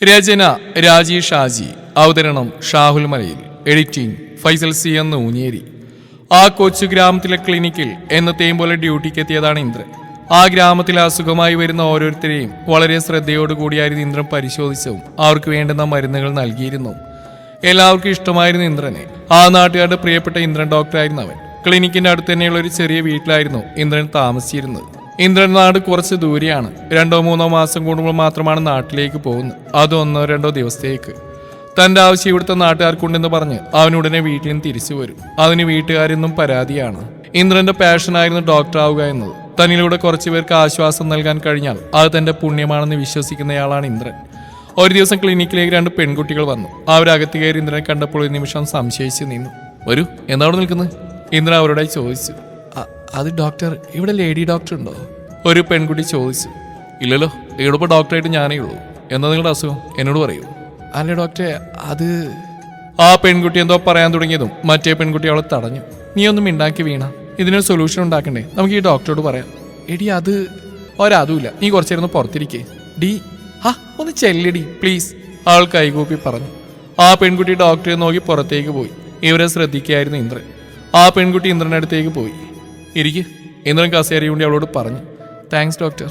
രചന രാജീഷ് ഷാജി. അവതരണം ഷാഹുൽ മലയിൽ. Editing Faisal C എന്ന് ഊഞ്ഞേരി. ആ കൊച്ചു ഗ്രാമത്തിലെ ക്ലിനിക്കിൽ എന്നത്തെയും പോലെ ഡ്യൂട്ടിക്ക് എത്തിയതാണ് ഇന്ദ്രൻ. ആ ഗ്രാമത്തിലെ അസുഖമായി വരുന്ന ഓരോരുത്തരെയും വളരെ ശ്രദ്ധയോടുകൂടിയായിരുന്നു ഇന്ദ്രൻ പരിശോധിച്ചതും അവർക്ക് വേണ്ടുന്ന മരുന്നുകൾ നൽകിയിരുന്നു. എല്ലാവർക്കും ഇഷ്ടമായിരുന്നു ഇന്ദ്രനെ. ആ നാട്ടുകാരുടെ പ്രിയപ്പെട്ട ഇന്ദ്രൻ ഡോക്ടറായിരുന്നു അവൻ. ക്ലിനിക്കിന്റെ അടുത്ത് തന്നെയുള്ള ഒരു ചെറിയ വീട്ടിലായിരുന്നു ഇന്ദ്രൻ താമസിച്ചിരുന്നത്. ഇന്ദ്രൻ നാട് കുറച്ച് ദൂരെയാണ്. 2-3 മാസം കൂടുമ്പോൾ മാത്രമാണ് നാട്ടിലേക്ക് പോകുന്നത്. അത് 1-2 ദിവസത്തേക്ക്. തന്റെ ആവശ്യം ഇവിടുത്തെ നാട്ടുകാർക്കുണ്ടെന്ന് പറഞ്ഞ് അവനുടനെ വീട്ടിൽ നിന്ന് തിരിച്ചു വരും. അതിന് വീട്ടുകാരെന്നും പരാതിയാണ്. ഇന്ദ്രന്റെ പാഷനായിരുന്നു ഡോക്ടർ ആവുക എന്നത്. തന്നിലൂടെ കുറച്ചു പേർക്ക് ആശ്വാസം നൽകാൻ കഴിഞ്ഞാൽ അത് തന്റെ പുണ്യമാണെന്ന് വിശ്വസിക്കുന്നയാളാണ് ഇന്ദ്രൻ. ഒരു ദിവസം ക്ലിനിക്കിലേക്ക് 2 പെൺകുട്ടികൾ വന്നു. അവരകത്ത് കയറി ഇന്ദ്രനെ കണ്ടപ്പോൾ ഒരു നിമിഷം സംശയിച്ച് നിന്നു. വരൂ, എന്താ അവിടെ നിൽക്കുന്നത്? ഇന്ദ്രൻ അവരോട് ചോദിച്ചു. അത് ഡോക്ടർ, ഇവിടെ ലേഡി ഡോക്ടർ ഉണ്ടോ? ഒരു പെൺകുട്ടി ചോദിച്ചു. ഇല്ലല്ലോ, ഇവിടെ ഇപ്പോൾ ഡോക്ടറായിട്ട് ഞാനേ ഉള്ളൂ. എന്താ നിങ്ങളുടെ അസുഖം, എന്നോട് പറയൂ. അല്ല ഡോക്ടറെ, അത്... ആ പെൺകുട്ടി എന്തോ പറയാൻ തുടങ്ങിയതും മറ്റേ പെൺകുട്ടി അവളെ തടഞ്ഞു. നീ ഒന്നും മിണ്ടാക്കി വീണ, ഇതിനൊരു സൊല്യൂഷൻ ഉണ്ടാക്കണ്ടേ? നമുക്ക് ഈ ഡോക്ടറോട് പറയാം. എടി അത് ഒരതുമില്ല, നീ കുറച്ചേരൊന്ന് പുറത്തിരിക്കേ. ഡി ഒന്ന് ചെല്ലടി പ്ലീസ്, അവൾ കൈകൂപ്പി പറഞ്ഞു. ആ പെൺകുട്ടി ഡോക്ടറെ നോക്കി പുറത്തേക്ക് പോയി. ഇവരെ ശ്രദ്ധിക്കുകയായിരുന്നു ഇന്ദ്രൻ. ആ പെൺകുട്ടി ഇന്ദ്രൻ്റെ അടുത്തേക്ക് പോയി. ഇരിക്ക്, ഇന്ദ്രൻ കസേരയും കൊണ്ട് അവളോട് പറഞ്ഞു. Thanks doctor.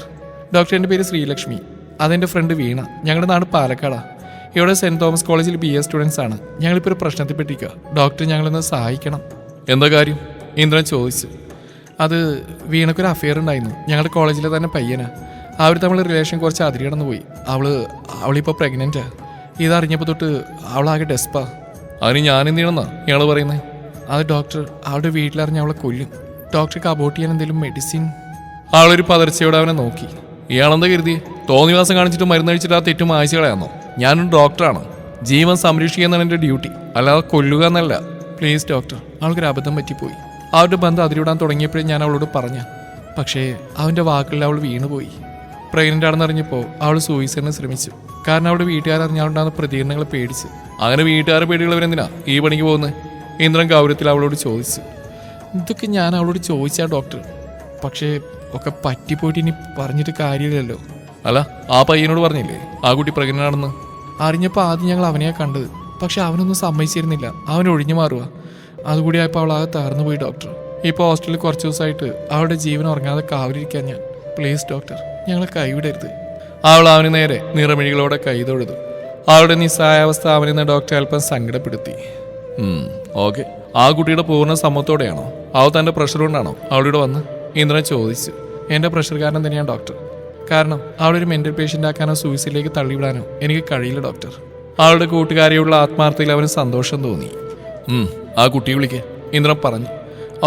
ഡോക്ടർ, എൻ്റെ പേര് ശ്രീലക്ഷ്മി. അതെൻ്റെ ഫ്രണ്ട് വീണ. ഞങ്ങളുടെ നാട് പാലക്കാടാ. ഇവിടെ സെൻറ് തോമസ് കോളേജിൽ BA സ്റ്റുഡൻസ് ആണ്. ഞങ്ങളിപ്പോൾ ഒരു പ്രശ്നത്തിൽപ്പെട്ടിരിക്കുക. ഡോക്ടർ ഞങ്ങളൊന്ന് സഹായിക്കണം. എന്താ കാര്യം? ഇന്ദ്രൻ ചോദിച്ചു. അത് വീണക്കൊരു അഫെയർ ഉണ്ടായിരുന്നു. ഞങ്ങളുടെ കോളേജിലെ തന്നെ പയ്യനാ. അവർ തമ്മിൽ റിലേഷൻ കുറച്ച് അതിരി കടന്നു പോയി. അവളിപ്പോൾ പ്രഗ്നൻറ്റാ. ഇതറിഞ്ഞപ്പോൾ തൊട്ട് അവളാകെ ഡെസ്പാ. അതിന് ഞാൻ എന്ത് ചെയ്യണമെന്നാ ഇയാൾ പറയുന്നത്? അത് ഡോക്ടർ, അവളുടെ വീട്ടിലറിഞ്ഞ് അവളെ കൊല്ലും. ഡോക്ടർക്ക് അബോട്ട് ചെയ്യാൻ എന്തെങ്കിലും മെഡിസിൻ? ആളൊരു പതർച്ചയോടെ അവനെ നോക്കി. ഇയാളെന്താ കരുതി? തോന്നിവാസം കാണിച്ചിട്ട് മരുന്ന് കഴിച്ചിട്ട് ആ തെറ്റും ആഴ്ച കളയാന്നോ? ഞാനൊരു ഡോക്ടറാണ്. ജീവൻ സംരക്ഷിക്കുക എന്നാണ് എൻ്റെ ഡ്യൂട്ടി, അല്ലാതെ കൊല്ലുക എന്നല്ല. പ്ലീസ് ഡോക്ടർ, അവൾക്കൊരു അബദ്ധം പറ്റിപ്പോയി. അവരുടെ ബന്ധം അതിരിവിടാൻ തുടങ്ങിയപ്പോഴേ ഞാൻ അവളോട് പറഞ്ഞ. പക്ഷേ അവൻ്റെ വാക്കുകളിൽ അവൾ വീണുപോയി. പ്രഗ്നൻ്റ് ആണെന്ന് അറിഞ്ഞപ്പോൾ അവൾ സൂയിസൈഡിന് ശ്രമിച്ചു. കാരണം അവളുടെ വീട്ടുകാരറിഞ്ഞാളുണ്ടാകുന്ന പ്രതികരണങ്ങളെ പേടിച്ച്. അങ്ങനെ വീട്ടുകാരെ പേടിയുള്ളവരെന്തിനാ ഈ പണിക്ക് പോകുന്നത്? ഇന്ദ്രൻ ഗൗരവത്തിൽ അവളോട് ചോദിച്ചു. ഇതൊക്കെ ഞാൻ അവളോട് ചോദിച്ചാ ഡോക്ടർ, പക്ഷേ ഒക്കെ പറ്റിപ്പോയിട്ട് ഇനി പറഞ്ഞിട്ട് കാര്യമില്ലല്ലോ. അല്ല, ആ പയ്യനോട് പറഞ്ഞില്ലേ ആ കുട്ടി പ്രഗ്നൻ്റ് ആണെന്ന്? അറിഞ്ഞപ്പോൾ ആദ്യം ഞങ്ങൾ അവനെയാ കണ്ടത്. പക്ഷെ അവനൊന്നും സമ്മതിച്ചിരുന്നില്ല. അവൻ ഒഴിഞ്ഞു മാറുക. അതുകൂടി ആയപ്പോൾ അവളാകെ തകർന്നു പോയി ഡോക്ടർ. ഇപ്പോൾ ഹോസ്റ്റലിൽ കുറച്ച് ദിവസമായിട്ട് അവളുടെ ജീവൻ ഉറങ്ങാതെ കാവലിരിക്കാൻ ഞാൻ. പ്ലീസ് ഡോക്ടർ, ഞങ്ങളെ കൈവിടരുത്. അവൾ അവന് നേരെ നിറമിഴികളോടെ കൈതൊഴുതു. അവളുടെ നിസ്സഹായാവസ്ഥ അവനെന്ന് ഡോക്ടർ അല്പം സങ്കടപ്പെടുത്തി. ഓക്കെ, ആ കുട്ടിയുടെ പൂർണ്ണ സമ്മതത്തോടെയാണോ? അവൾ തൻ്റെ പ്രഷർ കൊണ്ടാണോ അവളിവിടെ വന്ന്? ഇന്ദ്രൻ ചോദിച്ചു. എൻ്റെ പ്രഷർ കാരണം തന്നെയാണ് ഡോക്ടർ. കാരണം അവളൊരു മെൻ്റൽ പേഷ്യൻ്റ് ആക്കാനോ സൂയിസൈഡിലേക്ക് തള്ളിവിടാനോ എനിക്ക് കഴിയില്ല ഡോക്ടർ. അവളുടെ കൂട്ടുകാരിയുള്ള ആത്മാർത്ഥതയിൽ അവന് സന്തോഷം തോന്നി. ആ കുട്ടിയെ വിളിക്കേ, ഇന്ദ്രൻ പറഞ്ഞു.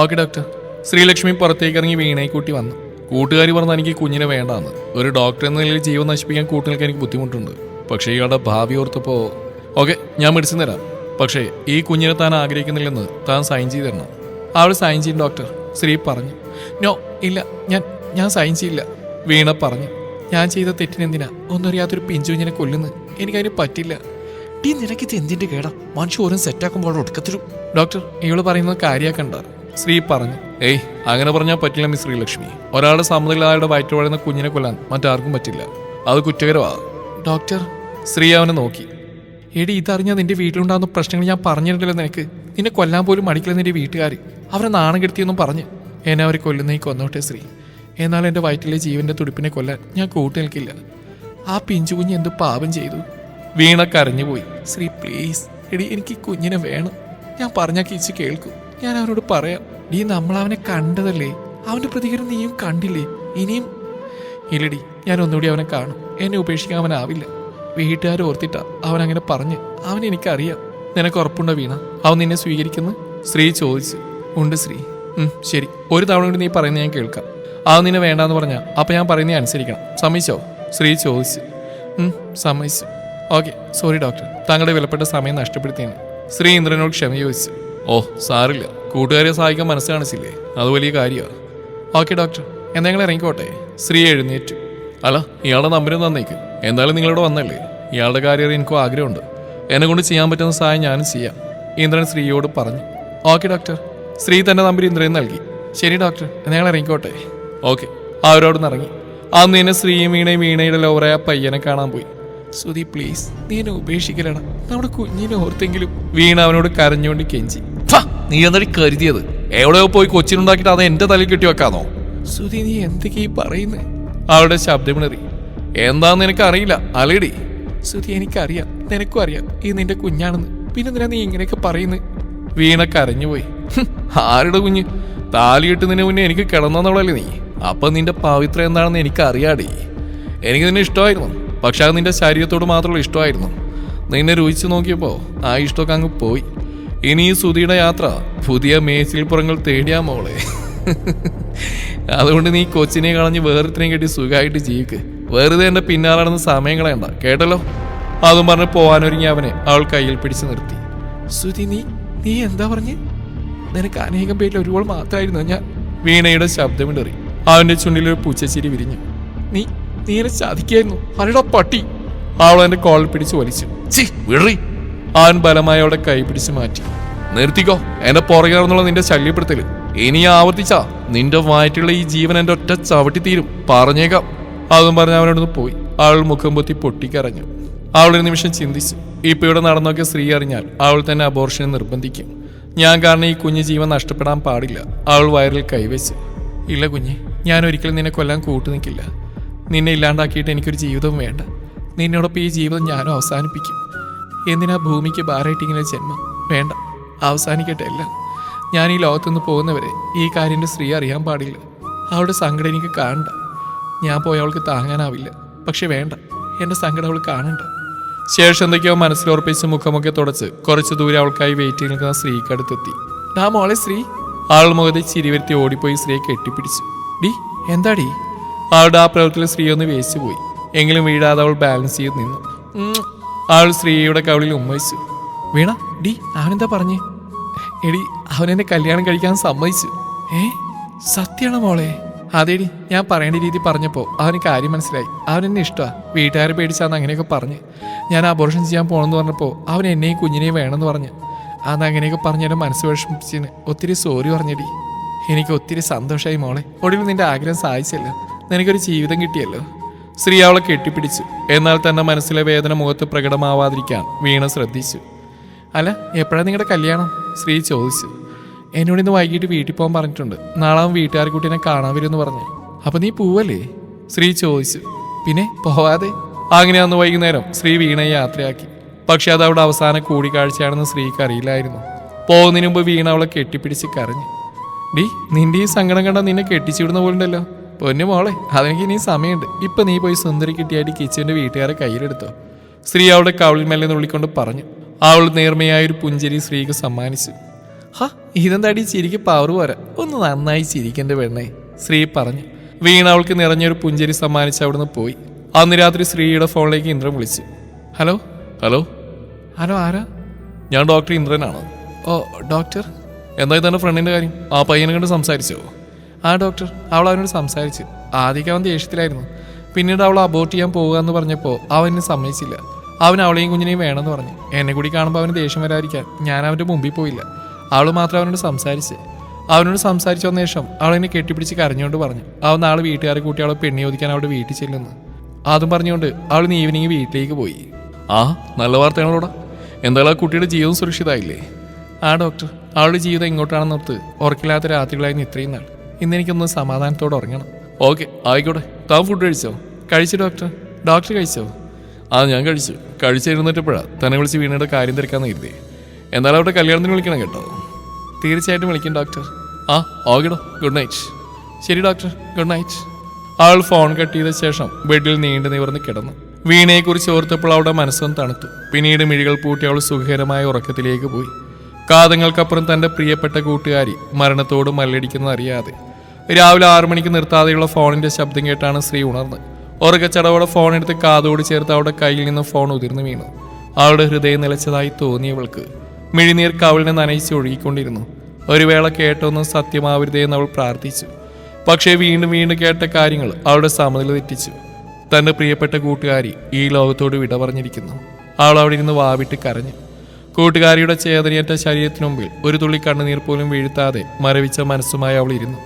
Okay doctor. ശ്രീലക്ഷ്മി പുറത്തേക്ക് ഇറങ്ങി വീണയെ കൂട്ടി വന്നു. കൂട്ടുകാരി പറഞ്ഞാൽ എനിക്ക് കുഞ്ഞിനെ വേണ്ടാന്ന്. ഒരു ഡോക്ടർ എന്ന നിലയിൽ ജീവൻ നശിപ്പിക്കാൻ കൂട്ടുകൾക്ക് എനിക്ക് ബുദ്ധിമുട്ടുണ്ട്. പക്ഷേ ഇയാളുടെ ഭാവി ഓർത്തപ്പോൾ ഓക്കെ, ഞാൻ മെഡിസിൻ തരാം. പക്ഷേ ഈ കുഞ്ഞിനെ താൻ ആഗ്രഹിക്കുന്നില്ലെന്ന് താൻ സൈൻ ചെയ്ത് തരണം. അവൾ സൈൻ ചെയ്യും ഡോക്ടർ, ശ്രീ പറഞ്ഞു. നോ, ഇല്ല, ഞാൻ സൈൻ ചെയ്യില്ല, വീണ പറഞ്ഞു. ഞാൻ ചെയ്ത തെറ്റിനെന്തിനാ ഒന്നറിയാത്തൊരു പിഞ്ചുഞ്ഞിനെ കൊല്ലുന്നത്? എനിക്കതിന് പറ്റില്ല. ഈ നിനക്കിത് എന്തിൻ്റെ കേടാ? മനുഷ്യ ഓരോ സെറ്റാക്കുമ്പോൾ ഒടുക്കത്തിലും. ഡോക്ടർ, ഇവള് പറയുന്നത് കാര്യാക്കണ്ട, ശ്രീ പറഞ്ഞു. ഏയ്, അങ്ങനെ പറഞ്ഞാൽ പറ്റില്ല മിസ് ശ്രീലക്ഷ്മി. ഒരാളുടെ സമ്മതത്തിൽ അയാളുടെ വയറ്റ് വളരുന്ന കുഞ്ഞിനെ കൊല്ലാൻ മറ്റാർക്കും പറ്റില്ല. അത് കുറ്റകരമാ. ഡോക്ടർ, ശ്രീ അവനെ നോക്കി. എടി, ഇതറിഞ്ഞാൽ നിന്റെ വീട്ടിലുണ്ടാകുന്ന പ്രശ്നങ്ങൾ ഞാൻ പറഞ്ഞിട്ടില്ല നിനക്ക്. നിന്നെ കൊല്ലാൻ പോലും മടിക്കില്ല നിന്റെ വീട്ടുകാർ. അവരെ നാണം കെടുത്തിയെന്നും പറഞ്ഞ് എന്നെ അവർ കൊല്ലുന്നേക്ക് കൊന്നോട്ടെ ശ്രീ. എന്നാൽ എൻ്റെ വയറ്റിലെ ജീവൻ്റെ തുടിപ്പിനെ കൊല്ലാൻ ഞാൻ കൂട്ടു നിൽക്കില്ല. ആ പിഞ്ചു കുഞ്ഞ് എന്ത് പാപം ചെയ്തു? വീണ കരഞ്ഞുപോയി. ശ്രീ പ്ലീസ്, എടി, എനിക്ക് കുഞ്ഞിനെ വേണം. ഞാൻ പറഞ്ഞാൽ കിച്ച് കേൾക്കും. ഞാൻ അവനോട് പറയാം. ഡീ, നമ്മളവനെ കണ്ടതല്ലേ? അവൻ്റെ പ്രതികരണം നീയും കണ്ടില്ലേ? ഇനിയും ഇല്ലടി, ഞാൻ ഒന്നുകൂടി അവനെ കാണും. എന്നെ ഉപേക്ഷിക്കാൻ അവനാവില്ല. വീട്ടുകാർ ഓർത്തിട്ടാ അവൻ അങ്ങനെ പറഞ്ഞ്. അവൻ എനിക്കറിയാം. നിനക്ക് ഉറപ്പുണ്ടോ വീണ അവൻ നിന്നെ സ്വീകരിക്കുന്നു? ശ്രീ ചോദിച്ചു. ഉണ്ട് ശ്രീ. ശരി, ഒരു തവണ കൂടി നീ പറയുന്നത് ഞാൻ കേൾക്കാം. അവൻ നിന്നെ വേണ്ടാന്ന് പറഞ്ഞാൽ അപ്പം ഞാൻ പറയുന്നത് അനുസരിക്കണം. സമ്മതിച്ചോ? ശ്രീ ചോദിച്ചു. സമ്മതിച്ചു. ഓക്കെ, സോറി ഡോക്ടർ, താങ്കളുടെ വിലപ്പെട്ട സമയം നഷ്ടപ്പെടുത്തിയാണ്. ശ്രീ ഇന്ദ്രനോട് ക്ഷമ ചോദിച്ചു. ഓ, സാറില്ല, കൂട്ടുകാരെ സഹായിക്കാൻ മനസ്സ് കാണിച്ചില്ലേ, അത് വലിയ കാര്യമാണ്. ഓക്കെ ഡോക്ടർ, എന്തെങ്കിലും ഇറങ്ങിക്കോട്ടെ. ശ്രീ എഴുന്നേറ്റു. അല്ല, ഇയാളുടെ നമ്പരും തന്നേക്ക്. എന്തായാലും നിങ്ങളോട് വന്നല്ലേ, ഇയാളുടെ കാര്യം എനിക്കും ആഗ്രഹമുണ്ട്. എന്നെ കൊണ്ട് ചെയ്യാൻ പറ്റുന്ന സഹായം ഞാനും ചെയ്യാം, ഇന്ദ്രൻ ശ്രീയോട് പറഞ്ഞു. Okay doctor. ശ്രീ തന്റെ നമ്പർ ഇന്ദ്രൻ നൽകി. ശരി ഡോക്ടർ, ഞങ്ങൾ ഇറങ്ങിക്കോട്ടെ. ഓക്കെ, അവരോട് ഇറങ്ങി. അന്ന് തന്നെ ശ്രീയും വീണയുടെ ലോവറായ പയ്യനെ കാണാൻ പോയി. സുധി പ്ലീസ്, നീ എന്നെ ഉപേക്ഷിക്കലാണ്, നമ്മുടെ കുഞ്ഞിനെ ഓർത്തെങ്കിലും. വീണ അവനോട് കരഞ്ഞുകൊണ്ട് കെഞ്ചി. നീ എന്താ കരുതിയത്? എവിടെയോ പോയി കൊച്ചിനുണ്ടാക്കിയിട്ട് അത് എന്റെ തലയിൽ കെട്ടി വെക്കാന്നോ? സുധി, നീ എന്തൊക്കെയാ പറയുന്നേ? അവളുടെ ശബ്ദമിണറി. എന്താന്ന് നിനക്ക് അറിയില്ല അലേടി? സുധി, എനിക്കറിയാം, നിനക്കും അറിയാം ഇത് നിന്റെ കുഞ്ഞാണെന്ന്. പിന്നെന്തിനാ നീ ഇങ്ങനെയൊക്കെ പറയുന്നത്? വീണ കരഞ്ഞുപോയി. ആരുടെ കുഞ്ഞ്? താലി കെട്ടുന്നതിന് മുന്നേ എനിക്ക് കിടന്നവളല്ലേ നീ. അപ്പൊ നിന്റെ പവിത്രം എന്താണെന്ന് എനിക്ക് അറിയാടി. എനിക്ക് നിന്നെ ഇഷ്ടമായിരുന്നു, പക്ഷെ അത് നിന്റെ ശരീരത്തോട് മാത്രമുള്ള ഇഷ്ടമായിരുന്നു. നിന്നെ രുചിച്ചു നോക്കിയപ്പോ ആ ഇഷ്ടമൊക്കെ അങ്ങ് പോയി. ഇനി ഈ സുധിയുടെ യാത്ര പുതിയ മേച്ചിൽപ്പുറങ്ങൾ തേടിയാ മോളെ. അതുകൊണ്ട് നീ കൊച്ചിനെ കളഞ്ഞ് വേറെത്തിനെയും കെട്ടി സുഖമായിട്ട് ജീവിക്ക്. വെറുതെ എന്റെ പിന്നാലാണെന്ന് സമയം കളയണ്ട, കേട്ടല്ലോ? അതും പറഞ്ഞ് പോവാനൊരുങ്ങി അവനെ അവൾ കയ്യിൽ പിടിച്ചു നിർത്തി. സുധി, നീ എന്താ പറഞ്ഞ്? നിനക്ക് അനേകം പേരിൽ ഒരുപാട് മാത്രമായിരുന്നു ഞാൻ. വീണയുടെ ശബ്ദമിടറി. അവന്റെ ചുണ്ടിലൊരു പൂച്ചച്ചിരി വിരിഞ്ഞു. നീ എന്നെ ചതിക്കായിരുന്നു അല്ലടാ പട്ടി. അവൾ എന്റെ കോളിൽ പിടിച്ച് വലിച്ചു. വിടറി. അവൻ ബലമായി അവളുടെ കൈ പിടിച്ച് മാറ്റി. നിർത്തിക്കോ എന്നെ പുറകെന്നുള്ള നിന്റെ ശല്യപ്പെടുത്തല്. ഇനി ആവർത്തിച്ചാ നിന്റെ വയറ്റുള്ള ഈ ജീവൻ എന്റെ ഒറ്റ ചവിട്ടി തീരും, പറഞ്ഞേക്കാം. അതും പറഞ്ഞ് അവനോടൊന്ന് പോയി. അവൾ മുഖം പൊത്തി പൊട്ടിക്കരഞ്ഞു. അവളൊരു നിമിഷം ചിന്തിച്ചു. ഇപ്പൊ ഇവിടെ നടന്നൊക്കെ സ്ത്രീ അറിഞ്ഞാൽ അവൾ തന്നെ അബോർഷനെ നിർബന്ധിക്കും. ഞാൻ കാരണം ഈ കുഞ്ഞ് ജീവൻ നഷ്ടപ്പെടാൻ പാടില്ല. അവൾ വയറിൽ കൈവച്ച്. ഇല്ല കുഞ്ഞെ, ഞാൻ ഒരിക്കലും നിന്നെ കൊല്ലാൻ കൂട്ടു നിൽക്കില്ല. നിന്നെ ഇല്ലാണ്ടാക്കിയിട്ട് എനിക്കൊരു ജീവിതവും വേണ്ട. നിന്നോടൊപ്പം ഈ ജീവിതം ഞാനും അവസാനിപ്പിക്കും. എന്തിനാ ഭൂമിക്ക് ഭാരമായിട്ട് ഇങ്ങനെ ജന്മം? വേണ്ട, അവസാനിക്കട്ടെ എല്ലാം. ഞാൻ ഈ ലോകത്തുനിന്ന് പോകുന്നവരെ ഈ കാര്യം സ്ത്രീ അറിയാൻ പാടില്ല. അവളുടെ സങ്കടം എനിക്ക് കാണണ്ട. ഞാൻ പോയ അവൾക്ക് താങ്ങാനാവില്ല. പക്ഷെ വേണ്ട, എൻ്റെ സങ്കടം അവൾ കാണണ്ട. ശേഷം എന്തൊക്കെയോ മനസ്സിലുറപ്പിച്ച് മുഖമൊക്കെ തുടച്ച് കുറച്ച് ദൂരെ അവൾക്കായി വെയിറ്റ് ചെയ്ത് നിൽക്കുന്ന സ്ത്രീക്കടുത്തെത്തി. ഡാ മോളെ ശ്രീ. ആൾ മുഖത്ത് ചിരിവരുത്തി ഓടിപ്പോയി സ്ത്രീയെ കെട്ടിപ്പിടിച്ചു. ഡി എന്താടി? അവളുടെ ആ പ്രവൃത്തിയിൽ സ്ത്രീ ഒന്ന് വേസ്റ്റ് പോയി. എങ്കിലും വീഴാതെ അവൾ ബാലൻസ് ചെയ്ത് നിന്നു. അവൾ സ്ത്രീയുടെ കവിളിൽ ഉമ്മയിച്ചു. വീണ, ഡി അവനെന്താ പറഞ്ഞേ? എടി, അവനെന്നെ കല്യാണം കഴിക്കാൻ സമ്മതിച്ചു. സത്യമാണോ മോളെ? അതേടി, ഞാൻ പറയേണ്ട രീതി പറഞ്ഞപ്പോൾ അവന് കാര്യം മനസ്സിലായി. അവനെന്നെ ഇഷ്ടമാണ്. വീട്ടുകാരെ പേടിച്ചാന്ന് അങ്ങനെയൊക്കെ പറഞ്ഞ്. ഞാൻ അബോർഷൻ ചെയ്യാൻ പോകണമെന്ന് പറഞ്ഞപ്പോൾ അവൻ എന്നെയും കുഞ്ഞിനെയും വേണമെന്ന് പറഞ്ഞു. അന്ന് അങ്ങനെയൊക്കെ പറഞ്ഞ് എൻ്റെ മനസ്സ് വിഷമിപ്പിച്ചതിന് ഒത്തിരി സോറി പറഞ്ഞടി. എനിക്ക് ഒത്തിരി സന്തോഷമായി മോളെ. ഒടുവിൽ നിന്റെ ആഗ്രഹം സാധിച്ചല്ലോ. നിനക്കൊരു ജീവിതം കിട്ടിയല്ലോ. സ്ത്രീ അവളെ കെട്ടിപ്പിടിച്ചു. എന്നാൽ തന്നെ മനസ്സിലെ വേദന മുഖത്ത് പ്രകടമാവാതിരിക്കാൻ വീണ ശ്രദ്ധിച്ചു. അല്ല, എപ്പോഴാണ് നിങ്ങളുടെ കല്യാണം? സ്ത്രീ ചോദിച്ചു. എന്നോട് ഇന്ന് വൈകിട്ട് വീട്ടിൽ പോകാൻ പറഞ്ഞിട്ടുണ്ട്. നാളെ അവൻ വീട്ടുകാർ കുട്ടീനെ കാണാൻ വരുമെന്ന് പറഞ്ഞു. അപ്പൊ നീ പോവല്ലേ? സ്ത്രീ ചോദിച്ചു. പിന്നെ പോവാതെ. അങ്ങനെ അന്ന് വൈകുന്നേരം സ്ത്രീ വീണയെ യാത്രയാക്കി. പക്ഷെ അത് അവിടെ അവസാന കൂടിക്കാഴ്ചയാണെന്ന് സ്ത്രീക്ക് അറിയില്ലായിരുന്നു. പോകുന്നതിന് മുമ്പ് വീണ അവളെ കെട്ടിപ്പിടിച്ച് കരഞ്ഞു. ഡി, നിന്റെ ഈ സങ്കടം കണ്ടാൽ നിന്നെ കെട്ടിച്ചിടുന്ന പോലുണ്ടല്ലോ. പൊന്നു മോളെ, അതെനിക്ക് ഇനി സമയമുണ്ട്. ഇപ്പൊ നീ പോയി സുന്ദരി കിട്ടിയായിട്ട് കിച്ചന്റെ വീട്ടുകാരെ കയ്യിലെടുത്തോ. സ്ത്രീ അവളുടെ കവിളിൽ മെല്ലെ നുള്ളിക്കൊണ്ട് പറഞ്ഞു. അവൾ നേർമയായൊരു പുഞ്ചിരി സ്ത്രീക്ക് സമ്മാനിച്ചു. ഇതെന്താടി ചിരിക്ക് പവർ പോരാ, ഒന്ന് നന്നായി ചിരിക്കന്റെ പെണ്ണേ, സ്ത്രീ പറഞ്ഞു. വീണ അവൾക്ക് നിറഞ്ഞൊരു പുഞ്ചിരി സമ്മാനിച്ച് അവിടുന്ന് പോയി. അന്ന് രാത്രി സ്ത്രീയുടെ ഫോണിലേക്ക് ഇന്ദ്രൻ വിളിച്ചു. ഹലോ ഹലോ ഹലോ ആരാ? ഞാൻ ഡോക്ടർ ഇന്ദ്രനാണ്. ഓ ഡോക്ടർ, എന്തായി തന്നെ ഫ്രണ്ടിന്റെ കാര്യം? ആ പയ്യനെ കണ്ട് സംസാരിച്ചോ? ആ ഡോക്ടർ, അവൾ അവനോട് സംസാരിച്ചു. ആദ്യമൊക്കെ അവൻ ദേഷ്യത്തിലായിരുന്നു. പിന്നീട് അവൾ അബോർട്ട് ചെയ്യാൻ പോകുക എന്ന് പറഞ്ഞപ്പോൾ അവന് സമ്മതിച്ചില്ല. അവൻ അവളെയും കുഞ്ഞിനെയും വേണമെന്ന് പറഞ്ഞു. എന്നെ കൂടി കാണുമ്പോൾ അവന് ദേഷ്യം വരാതിരിക്കാൻ ഞാൻ അവൻ്റെ മുമ്പിൽ പോയില്ല. അവൾ മാത്രം അവനോട് സംസാരിച്ചു വന്ന ശേഷം അവളെന്നെ കെട്ടിപ്പിടിച്ച് കരഞ്ഞുകൊണ്ട് പറഞ്ഞു അവൻ നാളെ വീട്ടുകാരെ കൂട്ടി അവളെ പെണ്ണി ചോദിക്കാൻ അവളുടെ വീട്ടിൽ ചെല്ലുന്നു. അതും പറഞ്ഞുകൊണ്ട് അവൾ ഇന്ന് ഈവനിങ് വീട്ടിലേക്ക് പോയി. ആ നല്ല വാർത്തയാണല്ലോടാ. എന്തായാലും ആ കുട്ടിയുടെ ജീവിതം സുരക്ഷിതമായില്ലേ? ആ ഡോക്ടർ, അവളുടെ ജീവിതം എങ്ങോട്ടാണെന്ന് ഓർത്ത് ഉറക്കില്ലാത്ത രാത്രികളായിരുന്നു ഇത്രയും നാൾ. ഇന്ന് എനിക്കൊന്ന് സമാധാനത്തോടെ ഉറങ്ങണം. ഓക്കെ ആയിക്കോട്ടെ. താൻ ഫുഡ് കഴിച്ചോ? കഴിച്ചു ഡോക്ടർ. ഡോക്ടർ കഴിച്ചോ? ആ ഞാൻ കഴിച്ചിരുന്നിട്ടപ്പോഴാണ് തന്നെ വിളിച്ച് വീണയുടെ കാര്യം തിരക്കാന്ന് കരുതി. എന്തായാലും അവിടെ കല്യാണത്തിന് വിളിക്കണം കേട്ടോ. തീർച്ചയായിട്ടും വിളിക്കും ഡോക്ടർ. ആ ഓക്കെടോ, ഗുഡ് നൈറ്റ്. ശരി ഡോക്ടർ, ഗുഡ് നൈറ്റ്. അവൾ ഫോൺ കട്ട് ചെയ്ത ശേഷം ബെഡിൽ നീണ്ടു നിവർന്ന് കിടന്നു. വീണയെക്കുറിച്ച് ഓർത്തപ്പോൾ അവളുടെ മനസ്സും തണുത്തു. പിന്നീട് മിഴികൾ പൂട്ടി അവൾ സുഖകരമായ ഉറക്കത്തിലേക്ക് പോയി. കാതങ്ങൾക്കപ്പുറം തന്റെ പ്രിയപ്പെട്ട കൂട്ടുകാരി മരണത്തോട് മല്ലടിക്കുന്നതറിയാതെ രാവിലെ 6 മണിക്ക് നിർത്താതെയുള്ള ഫോണിന്റെ ശബ്ദം കേട്ടാണ് സ്ത്രീ ഉണർന്ന്. ഉറക്കച്ചടവോടെ ഫോൺ എടുത്ത് കാതോട് ചേർത്ത് അവളുടെ കയ്യിൽ നിന്ന് ഫോൺ ഉതിർന്നു വീണു. അവളുടെ ഹൃദയം നിലച്ചതായി തോന്നിയവൾക്ക് മിഴിനീർ കവിളിനെ നനയിച്ച് ഒഴുകിക്കൊണ്ടിരുന്നു. ഒരു വേള കേട്ടൊന്നും സത്യമാവരുതേന്ന് അവൾ പ്രാർത്ഥിച്ചു. പക്ഷേ വീണ്ടും വീണ്ടും കേട്ട കാര്യങ്ങൾ അവളുടെ സമനില തെറ്റിച്ചു. തന്റെ പ്രിയപ്പെട്ട കൂട്ടുകാരി ഈ ലോകത്തോട് വിട പറഞ്ഞിരിക്കുന്നു. അവൾ അവിടെ ഇരുന്ന് വാവിട്ട് കരഞ്ഞു. കൂട്ടുകാരിയുടെ ചേതനയേറ്റ ശരീരത്തിനു മുമ്പിൽ ഒരു തുള്ളി കണ്ണുനീർ പോലും വീഴ്ത്താതെ മരവിച്ച മനസ്സുമായി അവൾ ഇരുന്നു.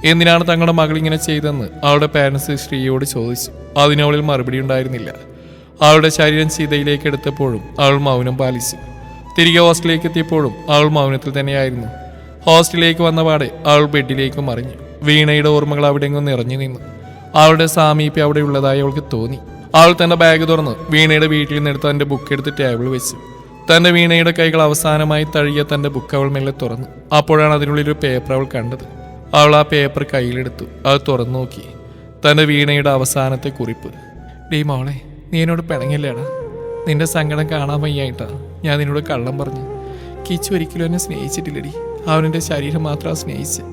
എന്തിനാണ് തങ്ങളുടെ മകൾ ഇങ്ങനെ ചെയ്തെന്ന് അവളുടെ പാരൻസ് ശ്രീയോട് ചോദിച്ചു. അതിനവളിൽ മറുപടി ഉണ്ടായിരുന്നില്ല. അവളുടെ ശരീരം സീതയിലേക്ക് എടുത്തപ്പോഴും അവൾ മൗനം പാലിച്ചു. തിരികെ ഹോസ്റ്റലിലേക്ക് എത്തിയപ്പോഴും അവൾ മൗനത്തിൽ തന്നെയായിരുന്നു. ഹോസ്റ്റലിലേക്ക് വന്ന പാടെ അവൾ ബെഡിലേക്ക് മറിഞ്ഞു. വീണയുടെ ഓർമ്മകൾ അവിടെയെങ്ങും നിറഞ്ഞു നിന്നു. അവളുടെ സാമീപ്യം അവിടെ ഉള്ളതായി അവൾക്ക് തോന്നി. അവൾ തന്റെ ബാഗ് തുറന്ന് വീണയുടെ വീട്ടിൽ നിന്നെടുത്ത് തന്റെ ബുക്ക് എടുത്ത് ടേബിൾ വെച്ചു. തന്റെ വീണയുടെ കൈകൾ അവസാനമായി തഴുകിയ തന്റെ ബുക്ക് അവൾ മെല്ലെ തുറന്നു. അപ്പോഴാണ് അതിനുള്ളിലൊരു പേപ്പർ അവൾ കണ്ടത്. അവൾ ആ പേപ്പർ കയ്യിലെടുത്തു. അത് തുറന്നു നോക്കി. തന്റെ വീണയുടെ അവസാനത്തെ കുറിപ്പ്. ഡീ മോളെ, നീ എന്നോട് പിണങ്ങില്ലേടാ? നിന്റെ സങ്കടം കാണാൻ വയ്യായിട്ടാ ഞാൻ നിന്നോട് കള്ളം പറഞ്ഞു. കിച്ചു ഒരിക്കലും എന്നെ സ്നേഹിച്ചിട്ടില്ലടി. അവനെന്റെ ശരീരം മാത്രമാണ് സ്നേഹിച്ച്.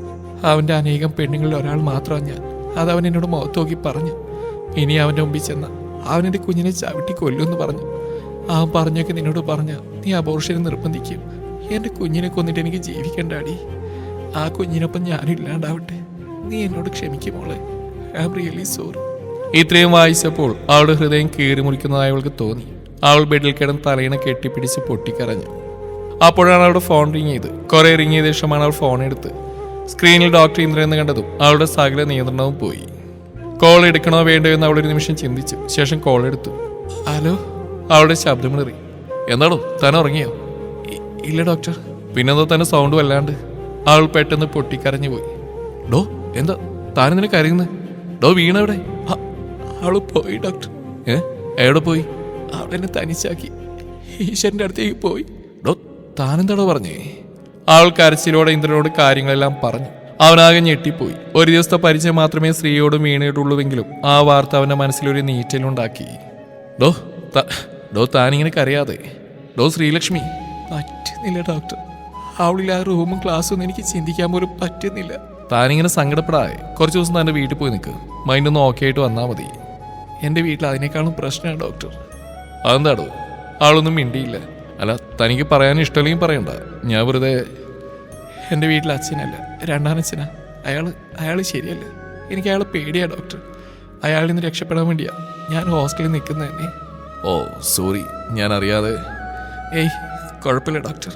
അവന്റെ അനേകം പെണ്ണുങ്ങളിൽ ഒരാൾ മാത്രമാണ് ഞാൻ. അതവൻ എന്നോട് മുഖത്ത് നോക്കി പറഞ്ഞു. ഇനി അവന്റെ മുമ്പിൽ ചെന്ന അവനെന്റെ കുഞ്ഞിനെ ചവിട്ടി കൊല്ലുമെന്ന് പറഞ്ഞു. അവൻ പറഞ്ഞൊക്കെ നിന്നോട് പറഞ്ഞ നീ അബോർഷന് നിർബന്ധിക്കും. എന്റെ കുഞ്ഞിനെ കൊന്നിട്ട് എനിക്ക് ജീവിക്കണ്ടാടി. ആ കുഞ്ഞിനൊപ്പം ഞാനും ഇല്ലാണ്ടാവട്ടെ. നീ എന്നോട് ക്ഷമിക്കുമോളെ. I am really sorry. ഇത്രയും വായിച്ചപ്പോൾ അവളുടെ ഹൃദയം കീറി മുറിക്കുന്നതായി അവൾക്ക് തോന്നി. അവൾ ബെഡിൽ കിടന്ന് തലയിണ കെട്ടിപ്പിടിച്ച് പൊട്ടിക്കരഞ്ഞു. അപ്പോഴാണ് അവളുടെ ഫോൺ റിങ് ചെയ്ത്. കുറെ റിങ് ചെയ്ത ശേഷമാണ് അവൾ ഫോൺ എടുത്ത്. സ്ക്രീനിൽ ഡോക്ടർ ഇന്ദ്രൻ എന്ന് കണ്ടതും അവളുടെ സകല നിയന്ത്രണവും പോയി. കോൾ എടുക്കണോ വേണ്ടോ എന്ന് അവളൊരു നിമിഷം ചിന്തിച്ചു. ശേഷം കോൾ എടുത്തു. ഹലോ. അവളുടെ ശബ്ദമിളറി. എന്താണോ, താൻ ഉറങ്ങിയോ? ഇല്ല ഡോക്ടർ. പിന്നെന്തോ തന്നെ സൗണ്ട് വല്ലാണ്ട്. അവൾ പെട്ടെന്ന് പൊട്ടിക്കരഞ്ഞു പോയി. ഡോ, എന്താ താനെന്തിനെ കരയുന്നത്? ഡോ, വീണെവിടെ? അവള് പോയി ഡോക്ടർ. എവിടെ പോയി? അവളെന്നെ തനിച്ചാക്കി ഈശ്വരന്റെ അടുത്തേക്ക് പോയി. ഡോ, താനെന്താണോ പറഞ്ഞേ? അവൾ കരച്ചിലോടെ ഇന്ദ്രനോട് കാര്യങ്ങളെല്ലാം പറഞ്ഞു. അവനാകെ ഞെട്ടിപ്പോയി. ഒരു ദിവസത്തെ പരിചയം മാത്രമേ സ്ത്രീയോടും വീണയിട്ടുള്ളൂവെങ്കിലും ആ വാർത്ത അവന്റെ മനസ്സിലൊരു നീറ്റലുണ്ടാക്കി. ഡോ താനിങ്ങനെ കരയാതെ. ഡോ ശ്രീലക്ഷ്മി. പറ്റുന്നില്ല ഡോക്ടർ. അവളിൽ ആ റൂമും ക്ലാസ്സും ഒന്നും എനിക്ക് ചിന്തിക്കാൻ പോലും പറ്റുന്നില്ല. താനിങ്ങനെ സങ്കടപ്പെടാതെ കുറച്ച് ദിവസം തന്റെ വീട്ടിൽ പോയി നിൽക്ക്. മൈൻഡൊന്ന് ഓക്കെ ആയിട്ട് വന്നാൽ മതി. എൻ്റെ വീട്ടിൽ അതിനേക്കാളും പ്രശ്നമാണ് ഡോക്ടർ. അതെന്താടോ? ആളൊന്നും മിണ്ടിയില്ല. അല്ല, തനിക്ക് പറയാൻ ഇഷ്ടമല്ലെങ്കിൽ പറയണ്ട. ഞാൻ വെറുതെ. എൻ്റെ വീട്ടിൽ അച്ഛനല്ല, രണ്ടാനച്ഛനാ. അയാൾ ശരിയല്ല. എനിക്ക് അയാളെ പേടിയാ ഡോക്ടർ. അയാളിൽ നിന്ന് രക്ഷപ്പെടാൻ വേണ്ടിയാ ഞാൻ ഹോസ്റ്റലിൽ നിൽക്കുന്നത് തന്നെ. ഓ സോറി, ഞാൻ അറിയാതെ. ഏയ് കുഴപ്പമില്ല ഡോക്ടർ.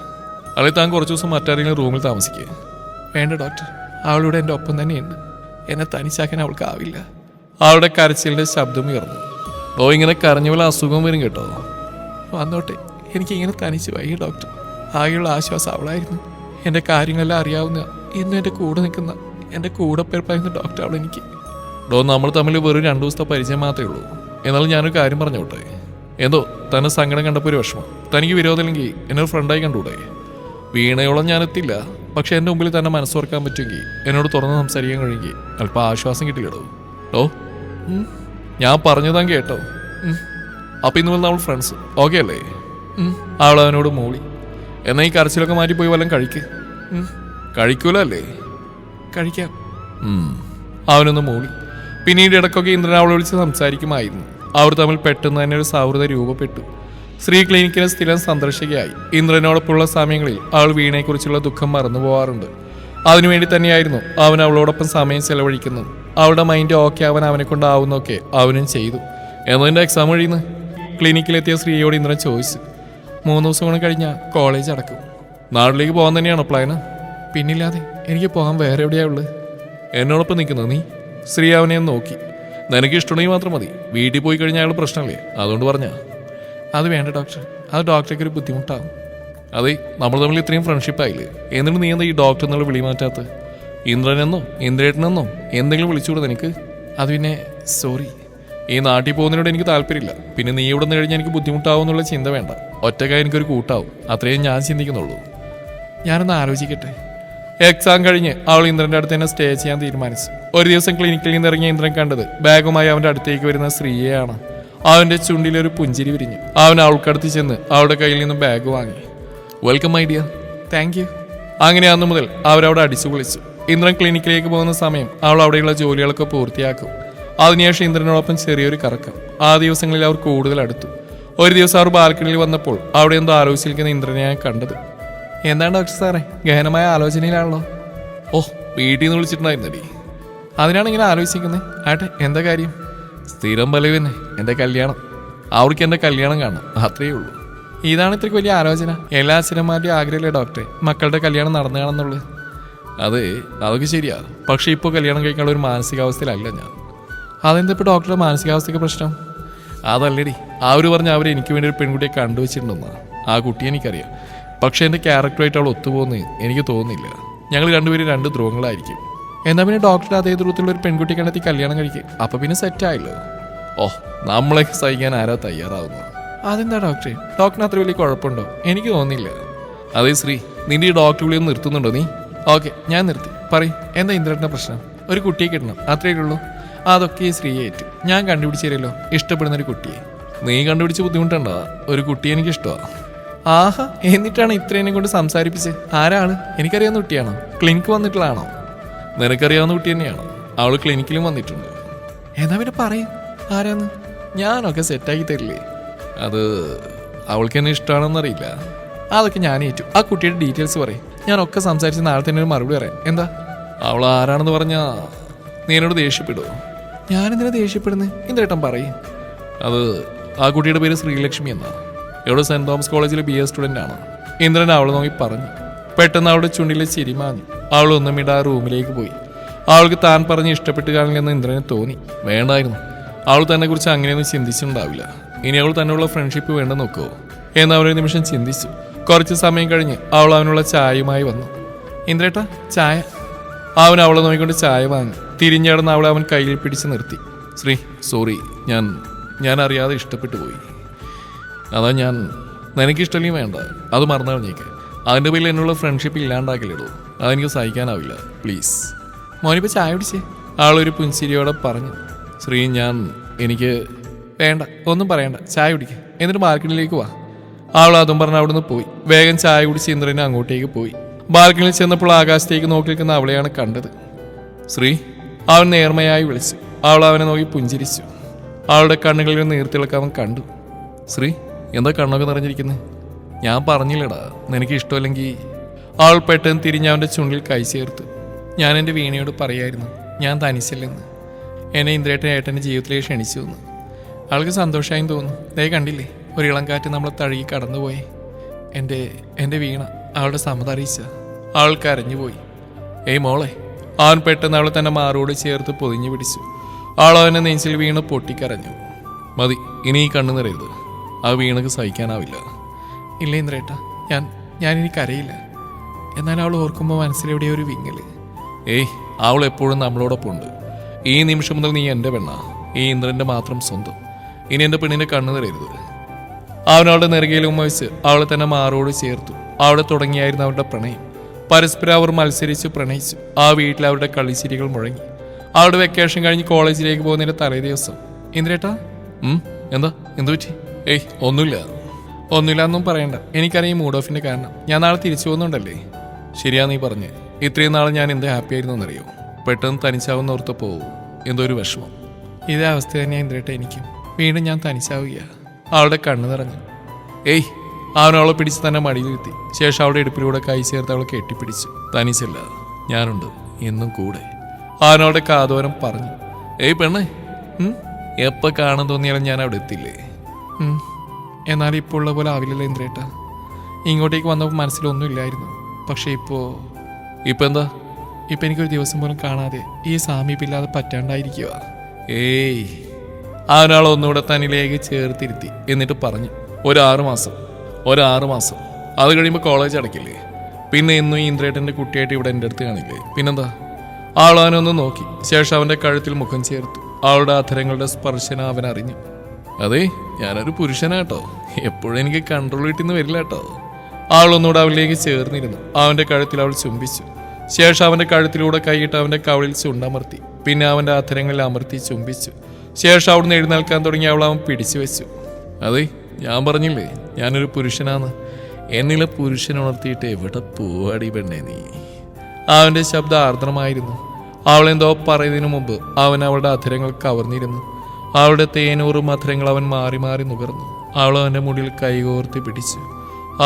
അല്ലെ താൻ കുറച്ച് ദിവസം മറ്റാരെങ്കിലും റൂമിൽ താമസിക്കുക. വേണ്ട ഡോക്ടർ, അവളിവിടെ എൻ്റെ ഒപ്പം തന്നെയുണ്ട്. എന്നെ തനിച്ചാക്കാൻ അവൾക്കാവില്ല. അവളുടെ കരച്ചിലിൻ്റെ ശബ്ദം ഉയർന്നു. ഓ, ഇങ്ങനെ കരഞ്ഞ പോലെ അസുഖം വരും കേട്ടോ. വന്നോട്ടെ, എനിക്കിങ്ങനെ തനിച്ച് വയ്യ ഡോക്ടർ. ആകെയുള്ള ആശ്വാസം അവളായിരുന്നു. എൻ്റെ കാര്യങ്ങളെല്ലാം അറിയാവുന്ന, ഇന്നും എൻ്റെ കൂടെ നിൽക്കുന്ന, എൻ്റെ കൂടെ പേർപ്പായിരുന്ന ഡോക്ടർ അവൾ എനിക്ക്. നമ്മൾ തമ്മിൽ വെറും 2 ദിവസത്തെ പരിചയം മാത്രമേ ഉള്ളൂ. എന്നാലും ഞാനൊരു കാര്യം പറഞ്ഞോട്ടെ. എന്തോ തന്നെ സങ്കടം കണ്ടപ്പോൾ ഒരു വിഷമം. തനിക്ക് വിരോധമില്ലെങ്കിൽ എന്നൊരു ഫ്രണ്ടായി കണ്ടുകൂടെ? വീണയോളം ഞാൻ എത്തില്ല, പക്ഷെ എൻ്റെ മുമ്പിൽ തന്നെ മനസ്സോർക്കാൻ പറ്റുമെങ്കിൽ, എന്നോട് തുറന്ന് സംസാരിക്കാൻ കഴിയുമെങ്കിൽ അല്പം ആശ്വാസം കിട്ടില്ലടോ. ഞാൻ പറഞ്ഞതാൻ കേട്ടോ. അപ്പം ഇന്ന് നമ്മൾ ഫ്രണ്ട്സ് ഓക്കെ അല്ലേ? അവൾ അവനോട് മൂളി. എന്നാൽ ഈ കരച്ചിലൊക്കെ മാറ്റിപ്പോയി വല്ലതും കഴിക്കൂല അല്ലേ? കഴിക്കാം. അവനൊന്ന് മൂളി. പിന്നീട് ഇടയ്ക്കൊക്കെ ഇന്ദ്രൻ അവളെ വിളിച്ച് സംസാരിക്കുമായിരുന്നു. അവർ തമ്മിൽ പെട്ടെന്ന് തന്നെ ഒരു സൗഹൃദം രൂപപ്പെട്ടു. സ്ത്രീ ക്ലിനിക്കിലെ സ്ഥിരം സന്ദർശകയായി. ഇന്ദ്രനോടൊപ്പമുള്ള സമയങ്ങളിൽ അവൾ വീണയെക്കുറിച്ചുള്ള ദുഃഖം മറന്നു പോവാറുണ്ട്. അതിനുവേണ്ടി തന്നെയായിരുന്നു അവൻ അവളോടൊപ്പം സമയം ചെലവഴിക്കുന്നത്. അവളുടെ മൈൻഡ് ഓക്കെ ആവാൻ അവനെ കൊണ്ടാവുന്നൊക്കെ അവനും ചെയ്തു. എന്നതിൻ്റെ എക്സാം കഴിയുന്നു. ക്ലിനിക്കിലെത്തിയ സ്ത്രീയോട് ഇന്ദ്രൻ ചോദിച്ചു. 3 ദിവസം കൂടെ കഴിഞ്ഞാൽ കോളേജ് അടക്കും. നാട്ടിലേക്ക് പോകാൻ തന്നെയാണോ പ്ലാന്? പിന്നില്ലാതെ. എനിക്ക് പോകാൻ വേറെ എവിടെയാ ഉള്ളത്? എന്നോടൊപ്പം നിൽക്കുന്നത് നീ? സ്ത്രീ അവനെ നോക്കി. നിനക്ക് ഇഷ്ടമുണ്ടെങ്കിൽ മാത്രം മതി. വീട്ടിൽ പോയി കഴിഞ്ഞാൽ അയാൾ പ്രശ്നമല്ലേ, അതുകൊണ്ട് പറഞ്ഞാ. അത് വേണ്ട ഡോക്ടർ, അത് ഡോക്ടർക്ക് ഒരു ബുദ്ധിമുട്ടാകും. അതെ, നമ്മൾ തമ്മിൽ ഇത്രയും ഫ്രണ്ട്ഷിപ്പായില്ലേ, എന്നിട്ട് നീ എന്താ ഈ ഡോക്ടർ എന്നുള്ള വിളി മാറ്റാത്ത? ഇന്ദ്രനെന്നോ ഇന്ദ്രേട്ടനെന്നോ എന്തെങ്കിലും വിളിച്ചുകൂടെ നിനക്ക്? അത് പിന്നെ സോറി, ഈ നാട്ടിൽ പോകുന്നതിനോട് എനിക്ക് താല്പര്യമില്ല. പിന്നെ നീ ഇവിടെ നിന്ന് കഴിഞ്ഞാൽ എനിക്ക് ബുദ്ധിമുട്ടാവും എന്നുള്ള ചിന്ത വേണ്ട. ഒറ്റക്കായി എനിക്കൊരു കൂട്ടാവും, അത്രയും ഞാൻ ചിന്തിക്കുന്നുള്ളൂ. ഞാനൊന്ന് ആലോചിക്കട്ടെ. എക്സാം കഴിഞ്ഞ് അവൾ ഇന്ദ്രന്റെ അടുത്ത് തന്നെ സ്റ്റേ ചെയ്യാൻ തീരുമാനിച്ചു. ഒരു ദിവസം ക്ലിനിക്കിൽ നിന്ന് ഇറങ്ങിയ ഇന്ദ്രൻ കണ്ടത് ബാഗുമായി അവന്റെ അടുത്തേക്ക് വരുന്ന സ്ത്രീയെയാണ്. അവന്റെ ചുണ്ടിലൊരു പുഞ്ചിരി വിരിഞ്ഞു. അവൻ അവൾക്കടുത്ത് ചെന്ന് അവളുടെ കയ്യിൽ നിന്ന് ബാഗ് വാങ്ങി. Welcome my dear. Thank you. അങ്ങനെ അന്നു മുതൽ അവരവിടെ അടിച്ചു പൊളിച്ചു. ഇന്ദ്രൻ ക്ലിനിക്കിലേക്ക് പോകുന്ന സമയം അവൾ അവിടെയുള്ള ജോലികളൊക്കെ പൂർത്തിയാക്കും. അതിനുശേഷം ഇന്ദ്രനോടൊപ്പം ചെറിയൊരു കറക്കം. ആ ദിവസങ്ങളിൽ അവർ കൂടുതൽ അടുത്തു. ഒരു ദിവസം അവർ ബാൽക്കണിയിൽ വന്നപ്പോൾ അവിടെ എന്തോ ആലോചിച്ചിരിക്കുന്ന ഇന്ദ്രനെയാണ് കണ്ടത്. എന്താണ് ഡോക്ടർ സാറേ, ഗഹനമായ ആലോചനയിലാണല്ലോ? ഓ, വീട്ടിൽ നിന്ന് വിളിച്ചിട്ടുണ്ടായിരുന്നടി. അതിനാണ് ഇങ്ങനെ ആലോചിക്കുന്നത്. ആട്ടെ, എന്താ കാര്യം? സ്ഥിരം പലവ് തന്നെ, എൻ്റെ കല്യാണം. അവർക്ക് എൻ്റെ കല്യാണം കാണണം, അത്രയേ ഉള്ളൂ. ഇതാണ് ഇത്രയ്ക്ക് വലിയ ആലോചന? എല്ലാ അച്ഛനന്മാരുടെയും ആഗ്രഹമല്ലേ ഡോക്ടറെ, മക്കളുടെ കല്യാണം നടന്നു കാണുന്നുള്ളത്? അതൊക്കെ ശരിയാ, പക്ഷെ ഇപ്പോൾ കല്യാണം കഴിക്കാനുള്ള ഒരു മാനസികാവസ്ഥയിലല്ല ഞാൻ. അതെന്തിപ്പോൾ ഡോക്ടറുടെ മാനസികാവസ്ഥയ്ക്ക് പ്രശ്നം? അതല്ലടി അവർ പറഞ്ഞ അവർ എനിക്ക് വേണ്ടി ഒരു പെൺകുട്ടിയെ കണ്ടുവച്ചിട്ടുണ്ടെന്നാ. ആ കുട്ടിയെ എനിക്കറിയാം. പക്ഷെ എൻ്റെ ക്യാരക്ടറായിട്ട് അവൾ ഒത്തുപോകുന്നത് എനിക്ക് തോന്നുന്നില്ല. ഞങ്ങൾ രണ്ടുപേരും രണ്ട് ധ്രുവങ്ങളായിരിക്കും. എന്നാൽ പിന്നെ ഡോക്ടർ അതേ ധ്രുവത്തിലുള്ള ഒരു പെൺകുട്ടി കണ്ടെത്തി കല്യാണം കഴിക്കും. അപ്പം പിന്നെ സെറ്റായല്ലോ. ഓ, നമ്മളൊക്കെ സഹിക്കാൻ ആരാ തയ്യാറാവുന്നു? അതെന്താ ഡോക്ടറെ? ഡോക്ടറിന് അത്ര വലിയ കുഴപ്പമുണ്ടോ? എനിക്ക് തോന്നുന്നില്ല. അതെ ശ്രീ, നിന്റെ ഈ ഡോക്ടർ വിളിയൊന്നും നിർത്തുന്നുണ്ടോ നീ? ഓക്കെ, ഞാൻ നിർത്തി. പറയും, എന്താ ഇന്ദ്രന്റെ പ്രശ്നം? ഒരു കുട്ടിയെ കിട്ടണം, അത്രയേ ഉള്ളൂ. അതൊക്കെ ഈ ശ്രീയേറ്റ് ഞാൻ കണ്ടുപിടിച്ചു തരുമല്ലോ, ഇഷ്ടപ്പെടുന്ന ഒരു കുട്ടിയെ. നീ കണ്ടുപിടിച്ച് ബുദ്ധിമുട്ടുണ്ടോ? ഒരു കുട്ടിയെ എനിക്ക് ഇഷ്ടമാണ്. ആഹാ, എന്നിട്ടാണ് ഇത്രേനെ കൊണ്ട് സംസാരിപ്പിച്ച്? ആരാണ്? എനിക്കറിയാവുന്ന കുട്ടിയാണോ? ക്ലിനിക്ക് വന്നിട്ടുള്ളതാണോ? നിനക്കറിയാവുന്ന കുട്ടി തന്നെയാണോ? അവൾ ക്ലിനിക്കിലും വന്നിട്ടുണ്ട്. എന്നാ പിന്നെ പറയും, ആരാന്ന്? ഞാനൊക്കെ സെറ്റാക്കി തരില്ലേ? അത് അവൾക്ക് എന്നെ ഇഷ്ടമാണെന്നറിയില്ല. അതൊക്കെ ഞാൻ ഏറ്റു. ആ കുട്ടിയുടെ ഡീറ്റെയിൽസ് പറയും, ഞാനൊക്കെ സംസാരിച്ച് നാളെ തന്നെ ഒരു മറുപടി പറയാം. എന്താ? അവൾ ആരാണെന്ന് പറഞ്ഞാ നീ എന്നോട് ദേഷ്യപ്പെടുമോ? ഞാനെന്തിനാ ദേഷ്യപ്പെടുന്നത്? ഇന്ദ്രേട്ടൻ പറയും. അത് ആ കുട്ടിയുടെ പേര് ശ്രീലക്ഷ്മി എന്നാ. ഇവിടെ സെന്റ് തോമസ് കോളേജിലെ BA സ്റ്റുഡൻ്റ് ആണ്. ഇന്ദ്രൻ അവളെ നോക്കി പറഞ്ഞു. പെട്ടെന്ന് അവളുടെ ചുണ്ടിലെ ചിരി മാഞ്ഞു. അവൾ ഒന്നും ഇടാ റൂമിലേക്ക് പോയി. അവൾക്ക് താൻ പറഞ്ഞ് ഇഷ്ടപ്പെട്ട് കാണില്ലെന്ന് ഇന്ദ്രന് തോന്നി. വേണ്ടായിരുന്നു. അവൾ തന്നെ കുറിച്ച് അങ്ങനെയൊന്നും ചിന്തിച്ചിട്ടുണ്ടാവില്ല. ഇനി അവൾ തന്നെയുള്ള ഫ്രണ്ട്ഷിപ്പ് വേണ്ട നോക്കുമോ എന്ന് അവരൊരു നിമിഷം ചിന്തിച്ചു. കുറച്ച് സമയം കഴിഞ്ഞ് അവൾ അവനുള്ള ചായയുമായി വന്നു. ഇന്ദ്രേട്ടാ, ചായ. അവൻ അവളെ നോക്കിക്കൊണ്ട് ചായ വാങ്ങി. തിരിഞ്ഞടന്ന് അവളെ അവൻ കയ്യിൽ പിടിച്ച് നിർത്തി. ശ്രീ, സോറി, ഞാൻ അറിയാതെ ഇഷ്ടപ്പെട്ടു പോയി. അതാ നിനക്കിഷ്ടമല്ലെങ്കിൽ വേണ്ട, അത് മറന്നു കളഞ്ഞേക്ക്. അതിൻ്റെ പേരിൽ എന്നുള്ള ഫ്രണ്ട്ഷിപ്പ് ഇല്ലാണ്ടാക്കില്ലടോ. അതെനിക്ക് സഹിക്കാനാവില്ല, പ്ലീസ്. മോനിപ്പോൾ ചായ പിടിച്ചേ? ആളൊരു പുൻസിരിയോടെ പറഞ്ഞു. ശ്രീ, എനിക്ക് വേണ്ട, ഒന്നും പറയണ്ട, ചായ കുടിക്കുക. എന്നിട്ട് ബാൽക്കണിയിലേക്ക് വാ. അവൾ അതും പറഞ്ഞ് അവിടുന്ന് പോയി. വേഗം ചായ കുടിച്ച് ഇന്ദ്രനെ അങ്ങോട്ടേക്ക് പോയി. ബാൽക്കണിയിൽ ചെന്നപ്പോൾ ആകാശത്തേക്ക് നോക്കി നിൽക്കുന്ന അവളെയാണ് കണ്ടത്. ശ്രീ, അവൻ നേർമയായി വിളിച്ചു. അവൾ അവനെ നോക്കി പുഞ്ചിരിച്ചു. അവളുടെ കണ്ണുകളിൽ നീർത്തിളക്കം അവൻ കണ്ടു. ശ്രീ, എന്താ കണ്ണൊക്കെ നിറഞ്ഞിരിക്കുന്നത്? ഞാൻ പറഞ്ഞില്ലടാ, നിനക്ക് ഇഷ്ടമല്ലെങ്കിൽ. അവൾ പെട്ടെന്ന് തിരിഞ്ഞ് അവൻ്റെ ചുണ്ടിൽ കൈ ചേർത്തു. ഞാൻ എൻ്റെ വീണയോട് പറയായിരുന്നു ഞാൻ തനിച്ചില്ലെന്ന്. എന്നെ ഇന്ദ്രേട്ടൻ ഏട്ടൻ്റെ ജീവിതത്തിലേക്ക് ക്ഷണിച്ചു എന്ന്. അവൾക്ക് സന്തോഷമായും തോന്നുന്നു. ദേ കണ്ടില്ലേ, ഒരു ഇളം കാറ്റ് നമ്മളെ തഴുകി കടന്നുപോയേ. എൻ്റെ വീണ അവളുടെ സമ്മതം അറിയിച്ച. അവൾ കരഞ്ഞുപോയി. ഏയ് മോളെ. അവൻ പെട്ടെന്ന് അവളെ തന്നെ മാറോട് ചേർത്ത് പൊതിഞ്ഞു പിടിച്ചു. അവൾ അവനെ നെഞ്ചിൽ വീണ് പൊട്ടിക്കരഞ്ഞു. മതി, ഇനി ഈ കണ്ണു നിറയരുത്. ആ വീണക്ക് സഹിക്കാനാവില്ല. ഇല്ല ഇന്ദ്രേട്ടാ, ഞാൻ ഇനി കരയില്ല. എന്നാൽ അവൾ ഓർക്കുമ്പോൾ മനസ്സിലെവിടെ ഒരു വിങ്ങല്. ഏയ്, അവൾ എപ്പോഴും നമ്മളോടൊപ്പം ഉണ്ട്. ഈ നിമിഷം മുതൽ നീ എൻ്റെ പെണ്ണാ, ഈ ഇന്ദ്രൻ്റെ മാത്രം സ്വന്തം. ഇനി എൻ്റെ പെണ്ണിൻ്റെ കണ്ണു നിറയരുത്. അവനവളുടെ നെറുകയിൽ ഉമ്മവെച്ച് അവളെ തന്നെ മാറോട് ചേർത്തു. അവിടെ തുടങ്ങിയായിരുന്നു അവരുടെ പ്രണയം. പരസ്പരം അവർ മത്സരിച്ച് പ്രണയിച്ചു. ആ വീട്ടിൽ അവരുടെ കളിച്ചിരികൾ മുഴങ്ങി. അവരുടെ വെക്കേഷൻ കഴിഞ്ഞ് കോളേജിലേക്ക് പോകുന്നതിൻ്റെ തലേ ദിവസം. ഇന്ദ്രേട്ടാ, എന്താ, എന്തു പറ്റി? ഏയ്, ഒന്നുമില്ല എന്നും പറയണ്ട. എനിക്കറിയാം മൂഡ് ഓഫിൻ്റെ കാരണം. ഞാൻ നാളെ തിരിച്ചു പോകുന്നുണ്ടല്ലേ? ശരിയാ നീ പറഞ്ഞ്. ഇത്രയും നാളെ ഞാൻ എന്ത് ഹാപ്പി ആയിരുന്നു എന്നറിയോ? പെട്ടെന്ന് തനിച്ചാവുന്ന ഓർത്തപ്പോൾ എന്തോ ഒരു വിഷമം. ഇതേ അവസ്ഥ തന്നെയാണ് ഇന്ദ്രേട്ട എനിക്കും. വീണ്ടും ഞാൻ തനിച്ചാവുകയാണ്. അവളുടെ കണ്ണ് നിറഞ്ഞു. ഏയ്, അവനവളെ പിടിച്ച് തന്നെ മടിയിലിരുത്തി. ശേഷം അവളുടെ ഇടുപ്പിലൂടെ കൈ ചേർത്ത് അവളെ കെട്ടിപ്പിടിച്ചു. തനിച്ചല്ല, ഞാനുണ്ട് എന്നും കൂടെ. അവനവളുടെ കാതോരം പറഞ്ഞു. ഏയ് പെണ്ണേ, എപ്പോൾ കാണാൻ തോന്നിയാലും ഞാൻ അവിടെ എത്തില്ലേ? എന്നാലും ഇപ്പോൾ ഉള്ള പോലെ ആവില്ലല്ലോ ഇന്ദ്രേട്ട. ഇങ്ങോട്ടേക്ക് വന്നപ്പോൾ മനസ്സിലൊന്നും ഇല്ലായിരുന്നു. പക്ഷെ ഇപ്പോൾ എന്താ? ഇപ്പം എനിക്കൊരു ദിവസം പോലും കാണാതെ ഈ സാമീപ്യമില്ലാതെ പറ്റാണ്ടായിരിക്കുക. ഏയ്, അവനവൾ ഒന്നുകൂടെ തന്നിലേക്ക് ചേർത്തിരുത്തി. എന്നിട്ട് പറഞ്ഞു, ഒരു 6 മാസം അത് കഴിയുമ്പോൾ കോളേജ് അടയ്ക്കില്ലേ? പിന്നെ ഇന്നും ഈ ഇന്ദ്രേട്ടൻ്റെ കുട്ടിയായിട്ട് ഇവിടെ എൻ്റെ അടുത്ത് കാണില്ലേ? പിന്നെന്താ? അവൾ അവനൊന്ന് നോക്കി. ശേഷം അവൻ്റെ കഴുത്തിൽ മുഖം ചേർത്തു. അവളുടെ അധരങ്ങളുടെ സ്പർശനം അവൻ അറിഞ്ഞു. അതെ, ഞാനൊരു പുരുഷനാട്ടോ. എപ്പോഴും എനിക്ക് കൺട്രോൾ കിട്ടുന്ന വരില്ല കേട്ടോ. അവളൊന്നുകൂടെ അവളിലേക്ക് ചേർന്നിരുന്നു. അവൻ്റെ കഴുത്തിൽ അവൾ ചുംബിച്ചു. ശേഷം അവൻ്റെ കഴുത്തിലൂടെ കൈയിട്ട് അവൻ്റെ കവളിൽ ചുണ്ടമർത്തി. പിന്നെ അവൻ്റെ അധരങ്ങളിൽ അമർത്തി ചുംബിച്ചു. ശേഷം അവിടുന്ന് എഴുന്നേൽക്കാൻ തുടങ്ങി അവൾ അവൻ പിടിച്ചു വെച്ചു. അതെ, ഞാൻ പറഞ്ഞില്ലേ ഞാനൊരു പുരുഷനാന്ന്. എന്നിലെ പുരുഷൻ ഉണർത്തിയിട്ട് എവിടെ പോവാടി പെണ്ണേ നീ? അവൻ്റെ ശബ്ദം ആർദ്രമായിരുന്നു. അവളെന്തോ പറയുന്നതിനു മുമ്പ് അവൻ അവളുടെ അധരങ്ങൾ കവർന്നിരുന്നു. അവളുടെ തേനൂറും അധരങ്ങൾ അവൻ മാറി മാറി നുകർന്നു. അവൾ അവൻ്റെ മുടിയിൽ കൈകോർത്തി പിടിച്ചു.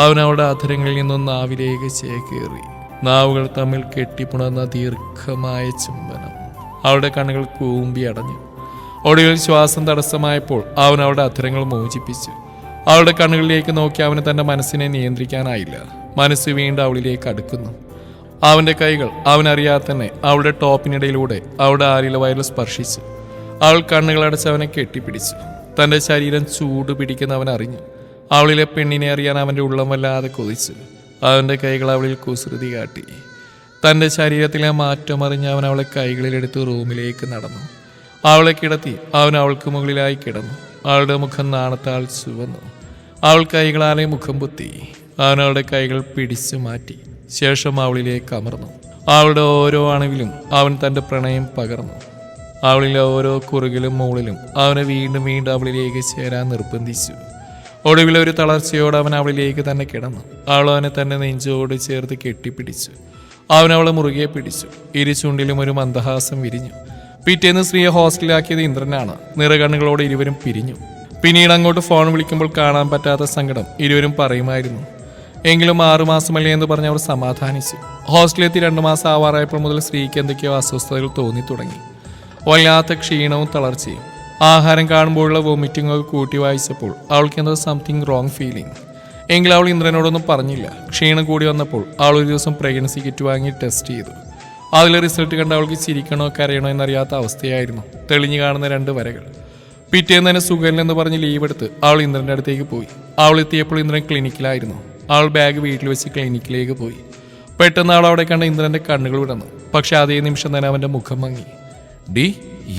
അവൻ അവളുടെ അധരങ്ങളിൽ നിന്നും നാവിലേക്ക് ചേക്കേറി. നാവുകൾ തമ്മിൽ കെട്ടിപ്പുണർന്ന ദീർഘമായ ചുംബനം. അവളുടെ കണ്ണുകൾ കൂമ്പി അടഞ്ഞു. ഒടുവിൽ ശ്വാസം തടസ്സമായപ്പോൾ അവൻ അവളുടെ അധരങ്ങൾ മോചിപ്പിച്ചു. അവളുടെ കണ്ണുകളിലേക്ക് നോക്കി അവന് തന്റെ മനസ്സിനെ നിയന്ത്രിക്കാനായില്ല. മനസ്സ് വീണ്ടും അവളിലേക്ക് അടുക്കുന്നു. അവന്റെ കൈകൾ അവനറിയാതെ തന്നെ അവളുടെ ടോപ്പിനിടയിലൂടെ അവളുടെ ആരില വയറിൽ സ്പർശിച്ചു. അവൾ കണ്ണുകളടച്ച് അവനെ കെട്ടിപ്പിടിച്ചു. തൻ്റെ ശരീരം ചൂട് പിടിക്കുന്ന അവൻ അറിഞ്ഞു. അവളിലെ പെണ്ണിനെ അറിയാൻ അവൻ്റെ ഉള്ളം വല്ലാതെ കൊതിച്ചു. അവൻ്റെ കൈകൾ അവളിൽ കുസൃതി കാട്ടി. തൻ്റെ ശരീരത്തിലെ മാറ്റം അറിഞ്ഞ് അവൻ അവളെ കൈകളിലെടുത്ത് റൂമിലേക്ക് നടന്നു. അവളെ കിടത്തി അവൻ അവൾക്ക് മുകളിലായി കിടന്നു. അവളുടെ മുഖം നാണത്താൽ ചുവന്നു. അവൾ കൈകളാലെ മുഖം പൊത്തി. അവൻ അവളുടെ കൈകൾ പിടിച്ചു മാറ്റി. ശേഷം അവളിലേക്ക് അമർന്നു. അവളുടെ ഓരോ അണുവിലും അവൻ തൻ്റെ പ്രണയം പകർന്നു. അവളിലെ ഓരോ കുറുകിലും മുകളിലും അവനെ വീണ്ടും വീണ്ടും അവളിലേക്ക് ചേരാൻ നിർബന്ധിച്ചു. ഒടുവിൽ ഒരു തളർച്ചയോടെ അവൻ അവളിലേക്ക് തന്നെ കിടന്നു. അവൾ അവനെ തന്നെ നെഞ്ചോട് ചേർത്ത് കെട്ടിപ്പിടിച്ചു. അവൻ അവളെ മുറുകെ പിടിച്ചു. ഇരു ചുണ്ടിലും ഒരു മന്ദഹാസം വിരിഞ്ഞു. പിറ്റേന്ന് സ്ത്രീയെ ഹോസ്റ്റലിലാക്കിയത് ഇന്ദ്രനാണ്. നിറകണ്ണുകളോട് ഇരുവരും പിരിഞ്ഞു. പിന്നീട് അങ്ങോട്ട് ഫോൺ വിളിക്കുമ്പോൾ കാണാൻ പറ്റാത്ത സങ്കടം ഇരുവരും പറയുമായിരുന്നു. എങ്കിലും 6 മാസമല്ലേ എന്ന് പറഞ്ഞ് അവർ സമാധാനിച്ചു. ഹോസ്റ്റലിലെത്തി 2 മാസം ആവാറായപ്പോൾ മുതൽ സ്ത്രീക്ക് എന്തൊക്കെയോ അസ്വസ്ഥതകൾ തോന്നി തുടങ്ങി. വല്ലാത്ത ക്ഷീണവും തളർച്ചയും. ആഹാരം കാണുമ്പോഴുള്ള വോമിറ്റിംഗ് ഒക്കെ കൂട്ടി വായിച്ചപ്പോൾ അവൾക്ക് എന്തോ സംതിങ് റോങ് ഫീലിംഗ്. എങ്കിലും അവൾ ഇന്ദ്രനോടൊന്നും പറഞ്ഞില്ല. ക്ഷീണം കൂടി വന്നപ്പോൾ അവൾ ഒരു ദിവസം പ്രഗ്നൻസി കിറ്റ് വാങ്ങി ടെസ്റ്റ് ചെയ്തു. അതിലെ റിസൾട്ട് കണ്ട് അവൾക്ക് ചിരിക്കണോ കരയണോ എന്നറിയാത്ത അവസ്ഥയായിരുന്നു. തെളിഞ്ഞു കാണുന്ന 2 വരകൾ. പിറ്റേന്ന് തന്നെ സുഖമില്ലെന്ന് പറഞ്ഞ് ലീവ് എടുത്ത് അവൾ ഇന്ദ്രൻ്റെ അടുത്തേക്ക് പോയി. അവൾ എത്തിയപ്പോൾ ഇന്ദ്രൻ ക്ലിനിക്കിലായിരുന്നു. അവൾ ബാഗ് വീട്ടിൽ വെച്ച് ക്ലിനിക്കിലേക്ക് പോയി. പെട്ടെന്ന് അവൾ അവിടെ കണ്ട ഇന്ദ്രൻ്റെ കണ്ണുകൾ വിടന്നു. പക്ഷെ അതേ നിമിഷം തന്നെ അവൻ്റെ മുഖം മങ്ങി. ഡി,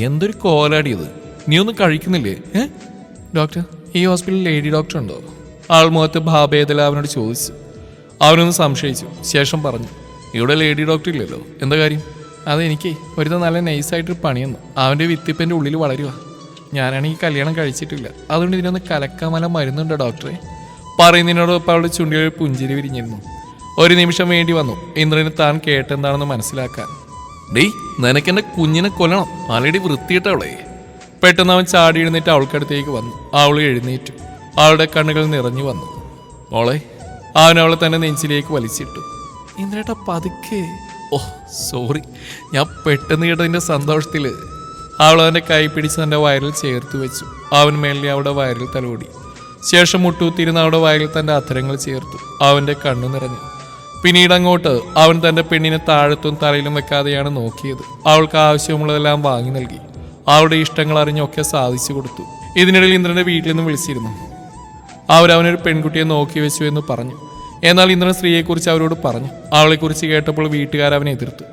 എന്തൊരു കോലാടിയത്, നീ ഒന്നും കഴിക്കുന്നില്ലേ? ഡോക്ടർ, ഈ ഹോസ്പിറ്റലിൽ ലേഡി ഡോക്ടർ ഉണ്ടോ? ആൾ മുഖത്ത് ഭാഭേദല അവനോട് ചോദിച്ചു. അവനൊന്ന് സംശയിച്ചു. ശേഷം പറഞ്ഞു, ഇവിടെ ലേഡി ഡോക്ടർ ഇല്ലല്ലോ, എന്താ കാര്യം? അതെനിക്ക് ഒരുത്ത നല്ല നൈസായിട്ടൊരു പണിയെന്നു. അവൻ്റെ വിത്തിപ്പൻ്റെ ഉള്ളിൽ വളരുക. ഞാനാണെങ്കിൽ കല്യാണം കഴിച്ചിട്ടില്ല. അതുകൊണ്ട് ഇതിനൊന്ന് കലക്കാമല മരുന്നുണ്ടോ ഡോക്ടറെ? പറയുന്നതിനോടൊപ്പം അവളുടെ ചുണ്ടിൽ പുഞ്ചിരി വിരിഞ്ഞിരുന്നു. ഒരു നിമിഷം വേണ്ടി വന്നു ഇന്ദ്രന് താൻ കേട്ടെന്താണെന്ന് മനസ്സിലാക്കാൻ. ഡേ, നിനക്കെൻ്റെ കുഞ്ഞിനെ കൊല്ലണം, ആൾറെഡി വൃത്തിയിട്ടവളെ. പെട്ടെന്ന് അവൻ ചാടി എഴുന്നേറ്റ് അവൾക്കടുത്തേക്ക് വന്നു. അവൾ എഴുന്നേറ്റു. അവളുടെ കണ്ണുകൾ നിറഞ്ഞു വന്നു. മോളെ. അവൻ അവളെ തന്നെ നെഞ്ചിലേക്ക് വലിച്ചിട്ടു. ഇന്ദ്രേട്ടാ, പതുക്കെ. ഓഹ് സോറി, ഞാൻ പെട്ടെന്ന് കേട്ടതിൻ്റെ സന്തോഷത്തിൽ. അവൾ അവൻ്റെ കൈ പിടിച്ച് തൻ്റെ വയറിൽ ചേർത്ത് വെച്ചു. അവൻ മേലെ അവളുടെ വയറിൽ തലോടി. ശേഷം മുട്ടുകുത്തിയിരുന്ന അവളുടെ വയറിൽ തൻ്റെ അധരങ്ങൾ ചേർത്തു. അവൻ്റെ കണ്ണു നിറഞ്ഞു. പിന്നീട് അങ്ങോട്ട് അവൻ തൻ്റെ പെണ്ണിനെ താഴത്തും തലയിലും വെക്കാതെയാണ് നോക്കിയത്. അവൾക്ക് ആവശ്യമുള്ളതെല്ലാം വാങ്ങി നൽകി. അവളുടെ ഇഷ്ടങ്ങൾ അറിഞ്ഞൊക്കെ സാധിച്ചു കൊടുത്തു. ഇതിനിടയിൽ ഇന്ദ്രൻ്റെ വീട്ടിൽ നിന്ന് വിളിച്ചിരുന്നു. അവനൊരു പെൺകുട്ടിയെ നോക്കി വെച്ചു എന്ന് പറഞ്ഞു. എന്നാൽ ഇന്ദ്രൻ സ്ത്രീയെക്കുറിച്ച് അവരോട് പറഞ്ഞു. അവളെക്കുറിച്ച് കേട്ടപ്പോൾ വീട്ടുകാർ അവനെ എതിർത്തു.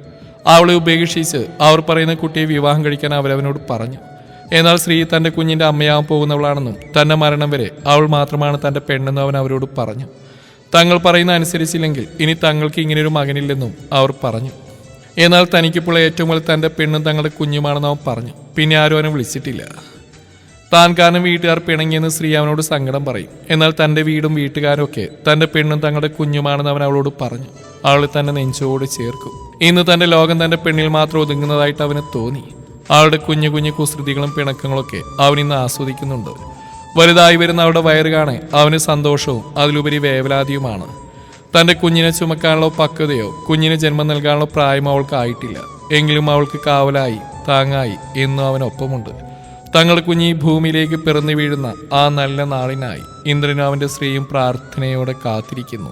അവളെ ഉപേക്ഷിച്ച് അവർ പറയുന്ന കുട്ടിയെ വിവാഹം കഴിക്കാൻ അവരവനോട് പറഞ്ഞു. എന്നാൽ സ്ത്രീ തൻ്റെ കുഞ്ഞിൻ്റെ അമ്മയാവാൻ പോകുന്നവളാണെന്നും തൻ്റെ മരണം വരെ അവൾ മാത്രമാണ് തൻ്റെ പെണ്ണെന്നും അവൻ അവരോട് പറഞ്ഞു. തങ്ങൾ പറയുന്ന അനുസരിച്ചില്ലെങ്കിൽ ഇനി തങ്ങൾക്ക് ഇങ്ങനെയൊരു മകനില്ലെന്നും അവർ പറഞ്ഞു. എന്നാൽ തനിക്കിപ്പോൾ ഏറ്റവും കൂടുതൽ തൻ്റെ പെണ്ണും തങ്ങളുടെ കുഞ്ഞുമാണെന്ന് അവൻ പറഞ്ഞു. പിന്നെ ആരും അവനെ വിളിച്ചിട്ടില്ല. താൻ കാരണം വീട്ടുകാർ പിണങ്ങിയെന്ന് സ്ത്രീ അവനോട് സങ്കടം പറയും. എന്നാൽ തൻ്റെ വീടും വീട്ടുകാരും ഒക്കെ തൻ്റെ പെണ്ണും തങ്ങളുടെ കുഞ്ഞുമാണെന്ന് അവൻ അവളോട് പറഞ്ഞു. അവളെ തന്നെ നെഞ്ചോട് ചേർക്കും. ഇന്ന് തൻ്റെ ലോകം തൻ്റെ പെണ്ണിൽ മാത്രം ഒതുങ്ങുന്നതായിട്ട് അവന് തോന്നി. അവളുടെ കുഞ്ഞു കുഞ്ഞു കുസൃതികളും പിണക്കങ്ങളൊക്കെ അവൻ ഇന്ന് ആസ്വദിക്കുന്നുണ്ട്. വലുതായി വരുന്ന അവളുടെ വയറ് കാണാൻ അവന് സന്തോഷവും അതിലുപരി വേവലാതിയുമാണ്. തൻ്റെ കുഞ്ഞിനെ ചുമക്കാനുള്ള പക്വതയോ കുഞ്ഞിന് ജന്മം നൽകാനുള്ള പ്രായം അവൾക്ക് ആയിട്ടില്ല. എങ്കിലും അവൾക്ക് കാവലായി താങ്ങായി എന്നും അവനൊപ്പമുണ്ട്. തങ്ങളുടെ കുഞ്ഞി ഭൂമിയിലേക്ക് പിറന്നു വീഴുന്ന ആ നല്ല നാളിനായി ഇന്ദ്രനും അവൻ്റെ സ്ത്രീയും പ്രാർത്ഥനയോടെ കാത്തിരിക്കുന്നു.